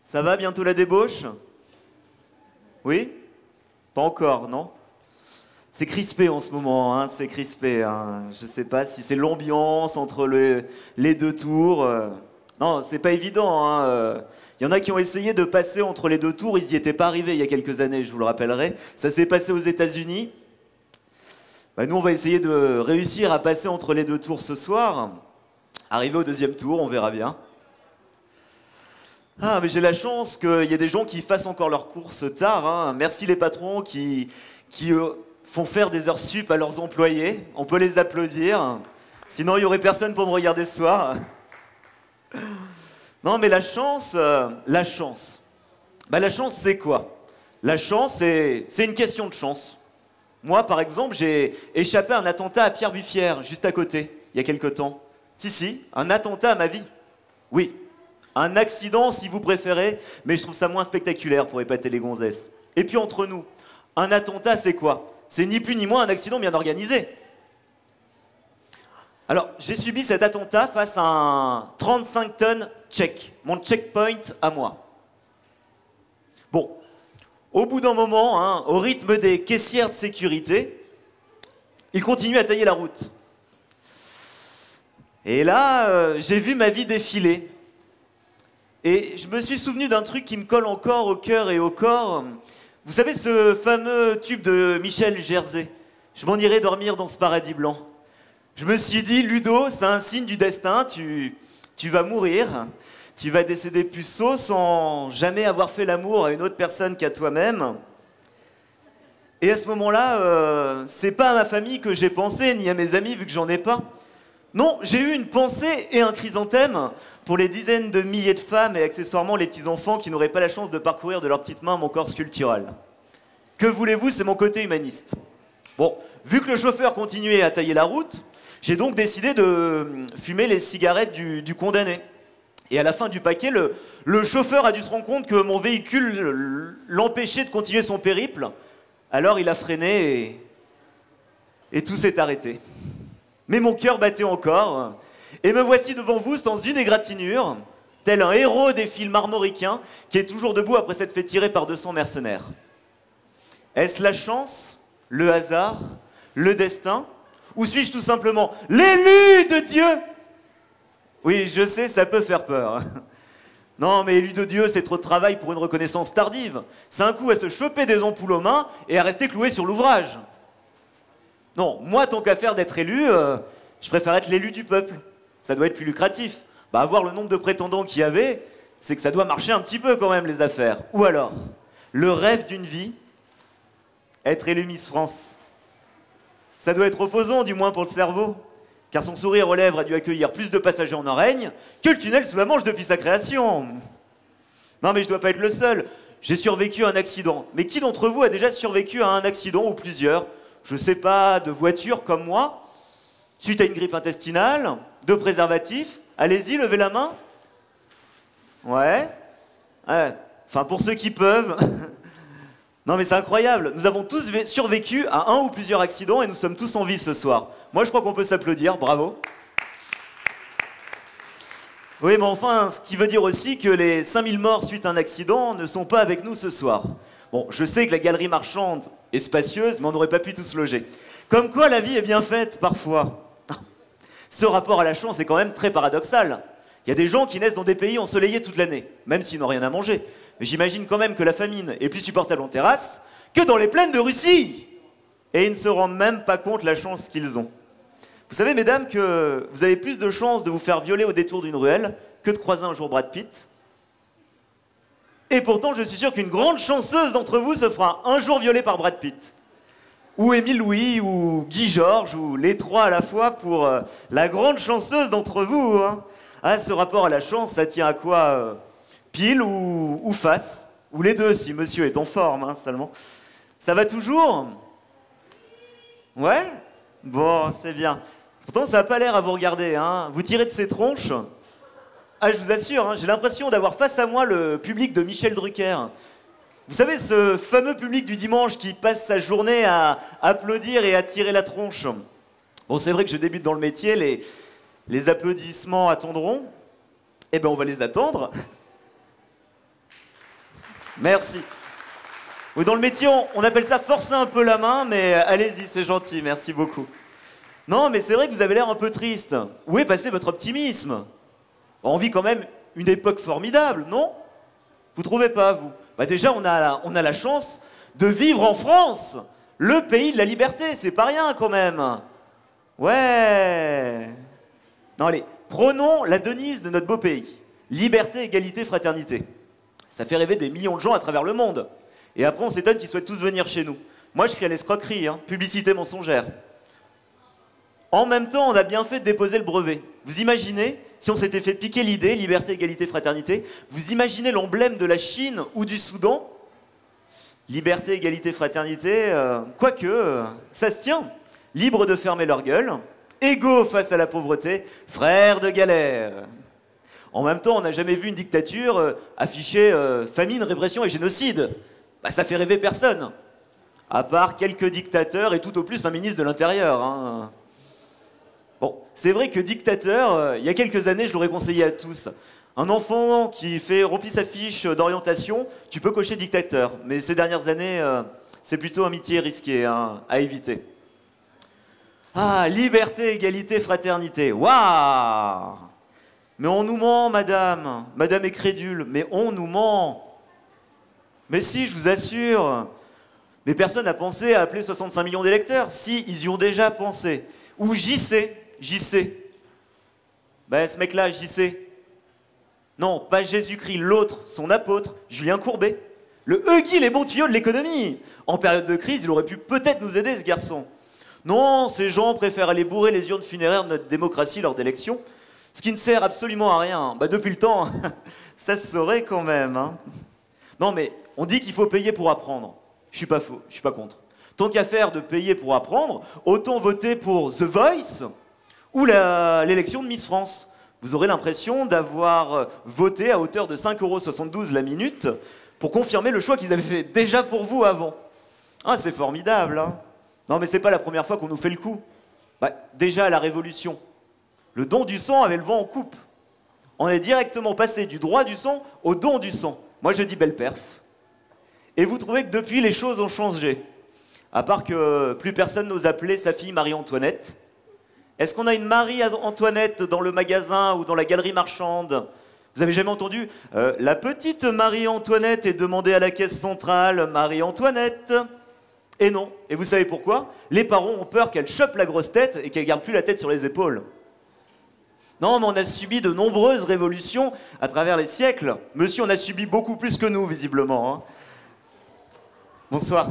Ça va, bientôt la débauche? Oui? Pas encore, non? C'est crispé en ce moment, hein, c'est crispé. Hein. Je sais pas si c'est l'ambiance entre les deux tours. Non, c'est pas évident. Hein. Il y en a qui ont essayé de passer entre les deux tours, ils n'y étaient pas arrivés il y a quelques années, je vous le rappellerai. Ça s'est passé aux États-Unis. Bah, nous, on va essayer de réussir à passer entre les deux tours ce soir. Arriver au deuxième tour, on verra bien. Ah, mais j'ai la chance qu'il y ait des gens qui fassent encore leurs courses tard. Hein. Merci les patrons qui font faire des heures sup à leurs employés. On peut les applaudir. Sinon, il n'y aurait personne pour me regarder ce soir. Non, mais la chance, Bah, la chance, c'est quoi? La chance, c'est une question de chance. Moi, par exemple, j'ai échappé à un attentat à Pierre-Buffière, juste à côté, il y a quelque temps. Si, un attentat à ma vie. Oui. Un accident, si vous préférez, mais je trouve ça moins spectaculaire pour épater les gonzesses. Et puis entre nous, un attentat, c'est quoi? C'est ni plus ni moins un accident bien organisé. Alors, j'ai subi cet attentat face à un 35 tonnes check, mon checkpoint à moi. Bon, au bout d'un moment, hein, au rythme des caissières de sécurité, il continue à tailler la route. Et là, j'ai vu ma vie défiler. Et je me suis souvenu d'un truc qui me colle encore au cœur et au corps. Vous savez ce fameux tube de Michel Jersey, je m'en irai dormir dans ce paradis blanc. Je me suis dit, Ludo, c'est un signe du destin, tu vas mourir, tu vas décéder puceau sans jamais avoir fait l'amour à une autre personne qu'à toi-même. Et à ce moment-là, c'est pas à ma famille que j'ai pensé, ni à mes amis, vu que j'en ai pas. Non, j'ai eu une pensée et un chrysanthème pour les dizaines de milliers de femmes et accessoirement les petits-enfants qui n'auraient pas la chance de parcourir de leurs petites mains mon corps sculptural. Que voulez-vous, c'est mon côté humaniste. Bon, vu que le chauffeur continuait à tailler la route, j'ai donc décidé de fumer les cigarettes du condamné. Et à la fin du paquet, le chauffeur a dû se rendre compte que mon véhicule l'empêchait de continuer son périple. Alors il a freiné et tout s'est arrêté. Mais mon cœur battait encore, et me voici devant vous sans une égratignure, tel un héros des films armoricains qui est toujours debout après s'être fait tirer par 200 mercenaires. Est-ce la chance, le hasard, le destin, ou suis-je tout simplement l'élu de Dieu? Oui, je sais, ça peut faire peur. Non, mais élu de Dieu, c'est trop de travail pour une reconnaissance tardive. C'est un coup à se choper des ampoules aux mains et à rester cloué sur l'ouvrage. Non, moi, tant qu'à faire d'être élu, je préfère être l'élu du peuple. Ça doit être plus lucratif. Bah, voir le nombre de prétendants qu'il y avait, c'est que ça doit marcher un petit peu quand même, les affaires. Ou alors, le rêve d'une vie, être élu Miss France. Ça doit être reposant, du moins pour le cerveau. Car son sourire aux lèvres a dû accueillir plus de passagers en oreille que le tunnel sous la Manche depuis sa création. Non, mais je dois pas être le seul. J'ai survécu à un accident. Mais qui d'entre vous a déjà survécu à un accident ou plusieurs? Je sais pas, de voiture comme moi, suite à une grippe intestinale, de préservatifs. Allez-y, levez la main. Ouais. Enfin, pour ceux qui peuvent. Non, mais c'est incroyable. Nous avons tous survécu à un ou plusieurs accidents et nous sommes tous en vie ce soir. Moi, je crois qu'on peut s'applaudir. Bravo. Oui, mais enfin, ce qui veut dire aussi que les 5000 morts suite à un accident ne sont pas avec nous ce soir. Bon, je sais que la galerie marchande est spacieuse, mais on n'aurait pas pu tous loger. Comme quoi, la vie est bien faite, parfois. Ce rapport à la chance est quand même très paradoxal. Il y a des gens qui naissent dans des pays ensoleillés toute l'année, même s'ils n'ont rien à manger. Mais j'imagine quand même que la famine est plus supportable en terrasse que dans les plaines de Russie. Et ils ne se rendent même pas compte de la chance qu'ils ont. Vous savez, mesdames, que vous avez plus de chances de vous faire violer au détour d'une ruelle que de croiser un jour Brad Pitt. Et pourtant, je suis sûr qu'une grande chanceuse d'entre vous se fera un jour violer par Brad Pitt. Ou Émile Louis, ou Guy Georges, ou les trois à la fois pour la grande chanceuse d'entre vous. Hein. Ah, ce rapport à la chance, ça tient à quoi pile ou face? Ou les deux, si monsieur est en forme, hein, seulement. Ça va toujours? Ouais? Bon, c'est bien. Pourtant, ça n'a pas l'air à vous regarder. Hein. Vous tirez de ces tronches. Ah, je vous assure, hein, j'ai l'impression d'avoir face à moi le public de Michel Drucker. Vous savez, ce fameux public du dimanche qui passe sa journée à applaudir et à tirer la tronche. Bon, c'est vrai que je débute dans le métier, les applaudissements attendront. Eh bien, on va les attendre. Merci. Oui, dans le métier, on appelle ça forcer un peu la main, mais allez-y, c'est gentil, merci beaucoup. Non, mais c'est vrai que vous avez l'air un peu triste. Où est passé votre optimisme? On vit quand même une époque formidable, non? Vous trouvez pas, vous? Bah déjà, on a la chance de vivre en France, le pays de la liberté, c'est pas rien quand même. Ouais. Non, allez, prenons la devise de notre beau pays. Liberté, égalité, fraternité. Ça fait rêver des millions de gens à travers le monde. Et après, on s'étonne qu'ils souhaitent tous venir chez nous. Moi, je crie à l'escroquerie, hein, publicité mensongère. En même temps, on a bien fait de déposer le brevet. Vous imaginez, si on s'était fait piquer l'idée, liberté, égalité, fraternité, vous imaginez l'emblème de la Chine ou du Soudan? Liberté, égalité, fraternité, quoique, ça se tient. Libres de fermer leur gueule, égaux face à la pauvreté, frères de galère. En même temps, on n'a jamais vu une dictature afficher famine, répression et génocide. Bah, ça fait rêver personne. À part quelques dictateurs et tout au plus un ministre de l'Intérieur. Hein. Bon, c'est vrai que dictateur, il y a quelques années, je l'aurais conseillé à tous. Un enfant qui remplit sa fiche d'orientation, tu peux cocher dictateur. Mais ces dernières années, c'est plutôt un métier risqué hein, à éviter. Ah, liberté, égalité, fraternité. Waouh! Mais on nous ment, madame. Madame est crédule, mais on nous ment. Mais si, je vous assure. Mais personne n'a pensé à appeler 65 millions d'électeurs. Si, ils y ont déjà pensé. Ou JC. Ben, ce mec-là, JC. Non, pas Jésus-Christ, l'autre, son apôtre, Julien Courbet. Le Huggy, les bons tuyaux de l'économie. En période de crise, il aurait pu peut-être nous aider, ce garçon. Non, ces gens préfèrent aller bourrer les urnes funéraires de notre démocratie lors d'élections. Ce qui ne sert absolument à rien. Bah, depuis le temps, ça se saurait quand même. Hein. Non, mais on dit qu'il faut payer pour apprendre. Je suis pas faux, je suis pas contre. Tant qu'à faire de payer pour apprendre, autant voter pour The Voice ou l'élection de Miss France. Vous aurez l'impression d'avoir voté à hauteur de 5,72 € la minute pour confirmer le choix qu'ils avaient fait déjà pour vous avant. Ah, c'est formidable, hein. Non, mais c'est pas la première fois qu'on nous fait le coup. Bah, déjà à la Révolution, le don du sang avait le vent en coupe. On est directement passé du droit du sang au don du sang. Moi, je dis belle perf. Et vous trouvez que depuis, les choses ont changé. À part que plus personne n'ose appeler sa fille Marie-Antoinette. Est-ce qu'on a une Marie-Antoinette dans le magasin ou dans la galerie marchande? Vous avez jamais entendu la petite Marie-Antoinette est demandée à la caisse centrale, Marie-Antoinette. Et non. Et vous savez pourquoi? Les parents ont peur qu'elle chope la grosse tête et qu'elle garde plus la tête sur les épaules. Non, mais on a subi de nombreuses révolutions à travers les siècles. Monsieur, on a subi beaucoup plus que nous, visiblement. Hein. Bonsoir.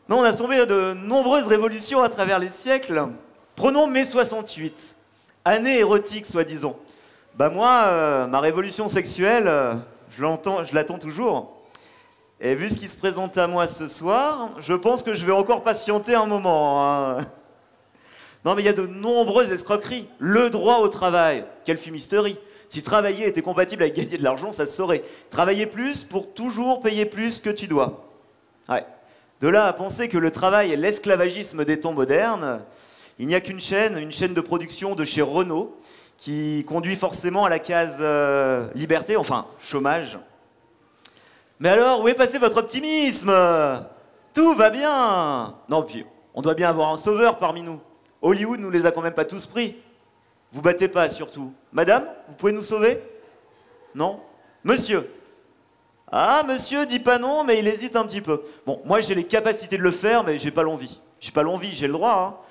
Non, on a subi de nombreuses révolutions à travers les siècles. Prenons mai 68, année érotique, soi-disant. Bah moi, ma révolution sexuelle, je l'attends toujours. Et vu ce qui se présente à moi ce soir, je pense que je vais encore patienter un moment. Hein. Non, mais il y a de nombreuses escroqueries. Le droit au travail, quelle fumisterie. Si travailler était compatible avec gagner de l'argent, ça se saurait. Travailler plus pour toujours payer plus que tu dois. Ouais. De là à penser que le travail est l'esclavagisme des temps modernes, il n'y a qu'une chaîne de production de chez Renault, qui conduit forcément à la case liberté, enfin chômage. Mais alors, où est passé votre optimisme? Tout va bien. Non, puis on doit bien avoir un sauveur parmi nous. Hollywood nous les a quand même pas tous pris. Vous battez pas, surtout. Madame, vous pouvez nous sauver? Non? Monsieur? Ah, monsieur dit pas non, mais il hésite un petit peu. Bon, moi j'ai les capacités de le faire, mais j'ai pas l'envie. J'ai pas l'envie, j'ai le droit, hein.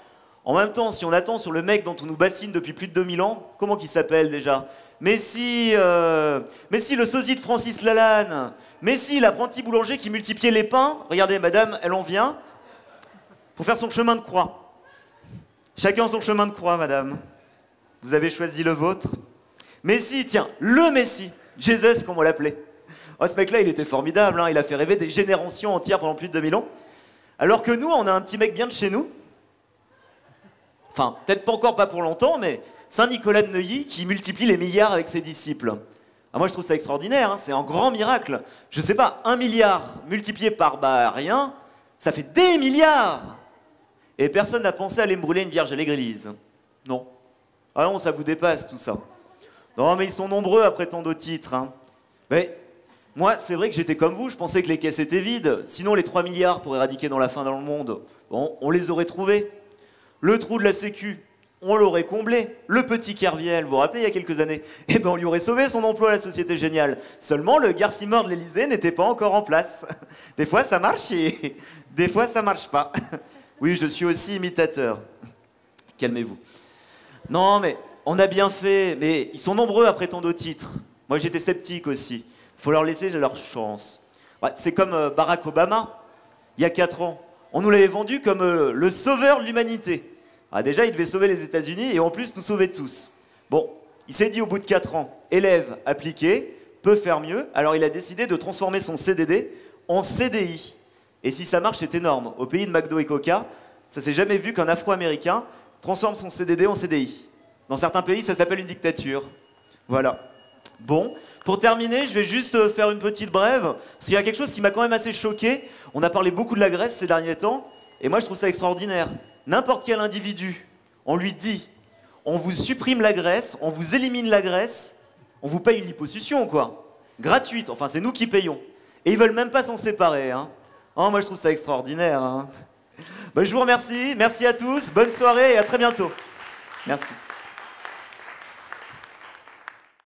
En même temps, si on attend sur le mec dont on nous bassine depuis plus de 2000 ans, comment qu'il s'appelle déjà? Messi, le sosie de Francis Lalanne. Messi, l'apprenti boulanger qui multipliait les pains. Regardez, madame, elle en vient. Pour faire son chemin de croix. Chacun son chemin de croix, madame. Vous avez choisi le vôtre. Messi, tiens, le Messi. Jesus, comme on l'appelait. Oh, ce mec-là, il était formidable. Hein. Il a fait rêver des générations entières pendant plus de 2000 ans. Alors que nous, on a un petit mec bien de chez nous. Enfin, peut-être pas encore, pas pour longtemps, mais Saint-Nicolas de Neuilly qui multiplie les milliards avec ses disciples. Ah, moi, je trouve ça extraordinaire, hein, c'est un grand miracle. Je sais pas, 1 milliard multiplié par rien, ça fait des milliards. Et personne n'a pensé à aller me brûler une vierge à l'église. Non. Ah non, ça vous dépasse tout ça. Non, mais ils sont nombreux après tant d'autres titres. Hein. Mais Moi, c'est vrai que j'étais comme vous, je pensais que les caisses étaient vides. Sinon, les 3 milliards pour éradiquer dans la faim dans le monde, bon, on les aurait trouvés. Le trou de la Sécu, on l'aurait comblé. Le petit Kerviel, vous vous rappelez, il y a quelques années, eh ben, on lui aurait sauvé son emploi à la Société Géniale. Seulement, le Garcimore de l'Élysée n'était pas encore en place. Des fois, ça marche et des fois, ça marche pas. Oui, je suis aussi imitateur. Calmez-vous. Non, mais on a bien fait, mais ils sont nombreux après tant de titres. Moi, j'étais sceptique aussi. Faut leur laisser leur chance. Ouais, c'est comme Barack Obama, il y a 4 ans. On nous l'avait vendu comme le sauveur de l'humanité. Ah, déjà, il devait sauver les États-Unis et en plus nous sauver tous. Bon, il s'est dit au bout de 4 ans, élève appliqué, peut faire mieux. Alors il a décidé de transformer son CDD en CDI. Et si ça marche, c'est énorme. Au pays de McDo et Coca, ça s'est jamais vu qu'un Afro-Américain transforme son CDD en CDI. Dans certains pays, ça s'appelle une dictature. Voilà. Bon, pour terminer, je vais juste faire une petite brève, parce qu'il y a quelque chose qui m'a quand même assez choqué. On a parlé beaucoup de la Grèce ces derniers temps, et moi je trouve ça extraordinaire. N'importe quel individu, on lui dit, on vous supprime la graisse, on vous élimine la graisse, on vous paye une liposuction, quoi. Gratuite, enfin c'est nous qui payons. Et ils veulent même pas s'en séparer, hein. Oh, moi je trouve ça extraordinaire, hein. Ben, je vous remercie, merci à tous, bonne soirée et à très bientôt. Merci.